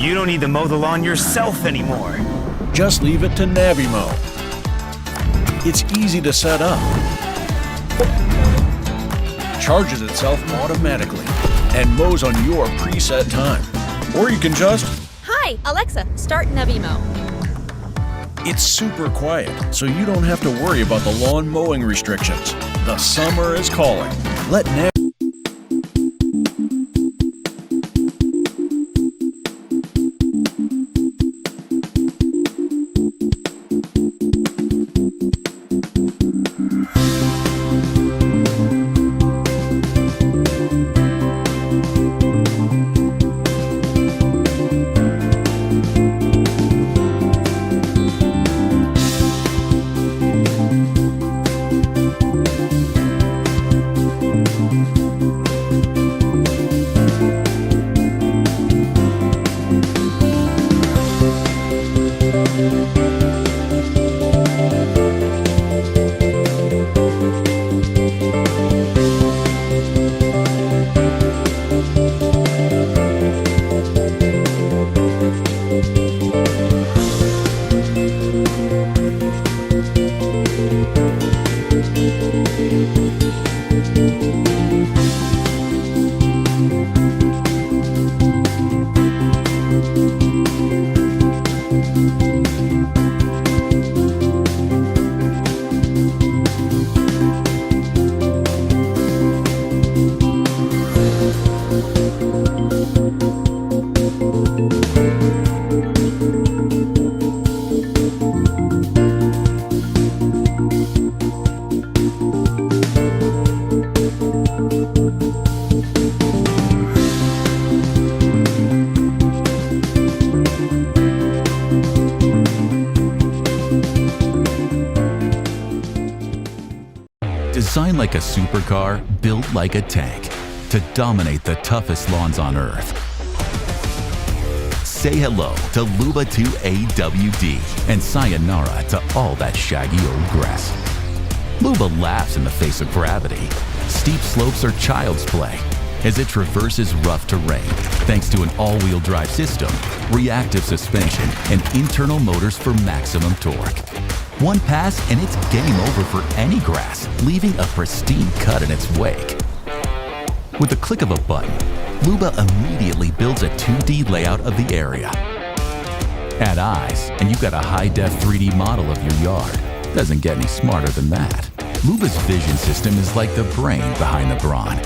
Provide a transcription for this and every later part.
You don't need to mow the lawn yourself anymore. Just leave it to Navimow. It's easy to set up. Charges itself automatically and mows on your preset time. Or you can just... Hi, Alexa, start Navimow. It's super quiet, so you don't have to worry about the lawn mowing restrictions. The summer is calling. Let Designed like a supercar, built like a tank, to dominate the toughest lawns on Earth. Say hello to Luba 2 AWD and sayonara to all that shaggy old grass. Luba laughs in the face of gravity. Steep slopes are child's play as it traverses rough terrain thanks to an all-wheel drive system, reactive suspension, and internal motors for maximum torque. One pass and it's game over for any grass, leaving a pristine cut in its wake. With the click of a button, Luba immediately builds a 2D layout of the area. Add eyes, and you've got a high-def 3D model of your yard. Doesn't get any smarter than that. Luba's vision system is like the brain behind the brawn.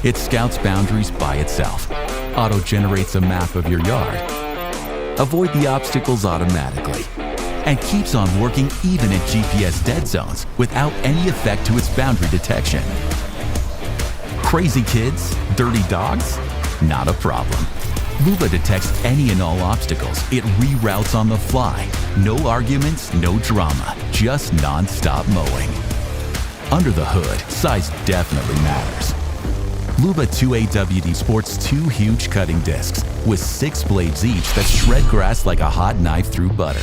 It scouts boundaries by itself, auto-generates a map of your yard, avoid the obstacles automatically, and keeps on working even in GPS dead zones without any effect to its boundary detection. Crazy kids? Dirty dogs? Not a problem. Luba detects any and all obstacles. It reroutes on the fly. No arguments, no drama, just non-stop mowing. Under the hood, size definitely matters. Luba 2AWD sports 2 huge cutting discs with 6 blades each that shred grass like a hot knife through butter.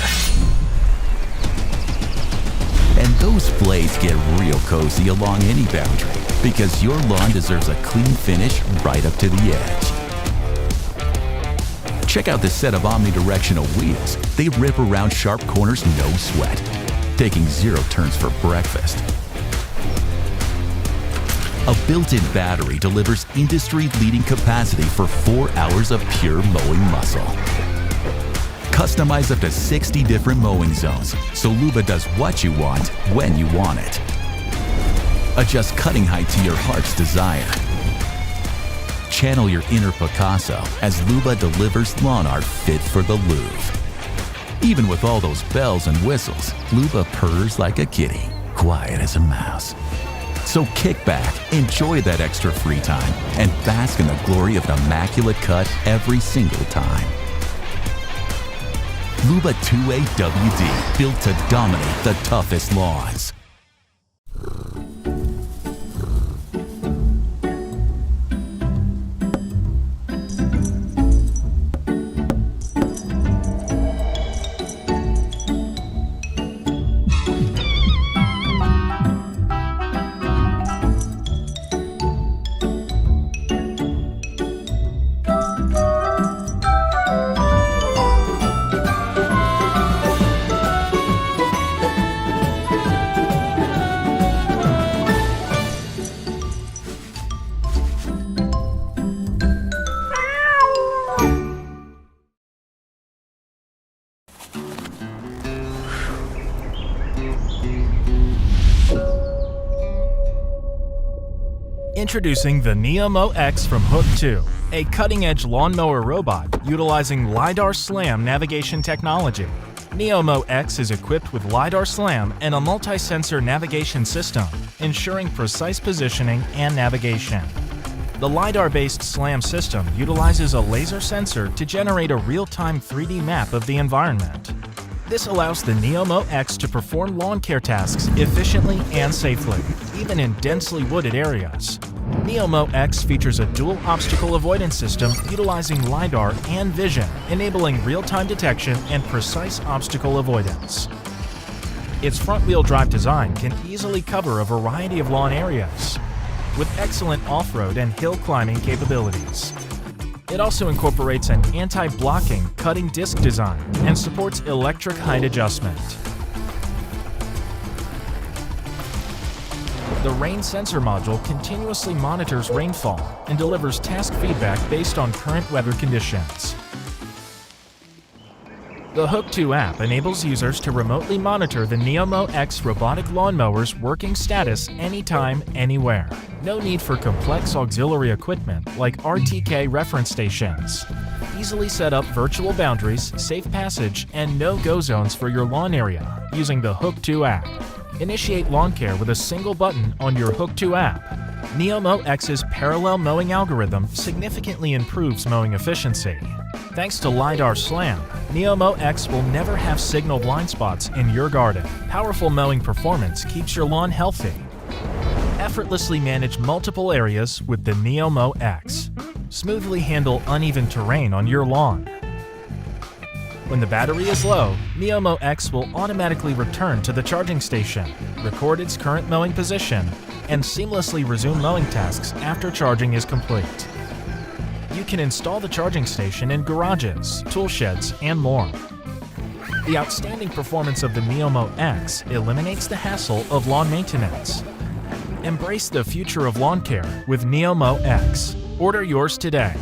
And those blades get real cozy along any boundary because your lawn deserves a clean finish right up to the edge. Check out this set of omnidirectional wheels. They rip around sharp corners no sweat, taking 0 turns for breakfast. A built-in battery delivers industry-leading capacity for 4 hours of pure mowing muscle. Customize up to 60 different mowing zones, so Luba does what you want, when you want it. Adjust cutting height to your heart's desire. Channel your inner Picasso as Luba delivers lawn art fit for the Louvre. Even with all those bells and whistles, Luba purrs like a kitty, quiet as a mouse. So kick back, enjoy that extra free time, and bask in the glory of an immaculate cut every single time. Luba 2AWD, built to dominate the toughest lawns. Introducing the Navimow X from Hook 2, a cutting-edge lawnmower robot utilizing LiDAR SLAM navigation technology. Navimow X is equipped with LiDAR SLAM and a multi-sensor navigation system, ensuring precise positioning and navigation. The LiDAR-based SLAM system utilizes a laser sensor to generate a real-time 3D map of the environment. This allows the Navimow X to perform lawn care tasks efficiently and safely, even in densely wooded areas. Navimow X features a dual obstacle avoidance system utilizing LiDAR and vision, enabling real-time detection and precise obstacle avoidance. Its front-wheel drive design can easily cover a variety of lawn areas, with excellent off-road and hill climbing capabilities. It also incorporates an anti-blocking cutting disc design and supports electric height adjustment. The rain sensor module continuously monitors rainfall and delivers task feedback based on current weather conditions. The Hook 2 app enables users to remotely monitor the Navimow X robotic lawnmower's working status anytime, anywhere. No need for complex auxiliary equipment like RTK reference stations. Easily set up virtual boundaries, safe passage, and no-go zones for your lawn area using the Hook 2 app. Initiate lawn care with a single button on your Hook 2 app. Navimow X's parallel mowing algorithm significantly improves mowing efficiency. Thanks to LiDAR SLAM, Navimow X will never have signal blind spots in your garden. Powerful mowing performance keeps your lawn healthy. Effortlessly manage multiple areas with the Navimow X. Smoothly handle uneven terrain on your lawn. When the battery is low, Navimow X will automatically return to the charging station, record its current mowing position, and seamlessly resume mowing tasks after charging is complete. You can install the charging station in garages, tool sheds, and more. The outstanding performance of the Navimow X eliminates the hassle of lawn maintenance. Embrace the future of lawn care with Navimow X. Order yours today.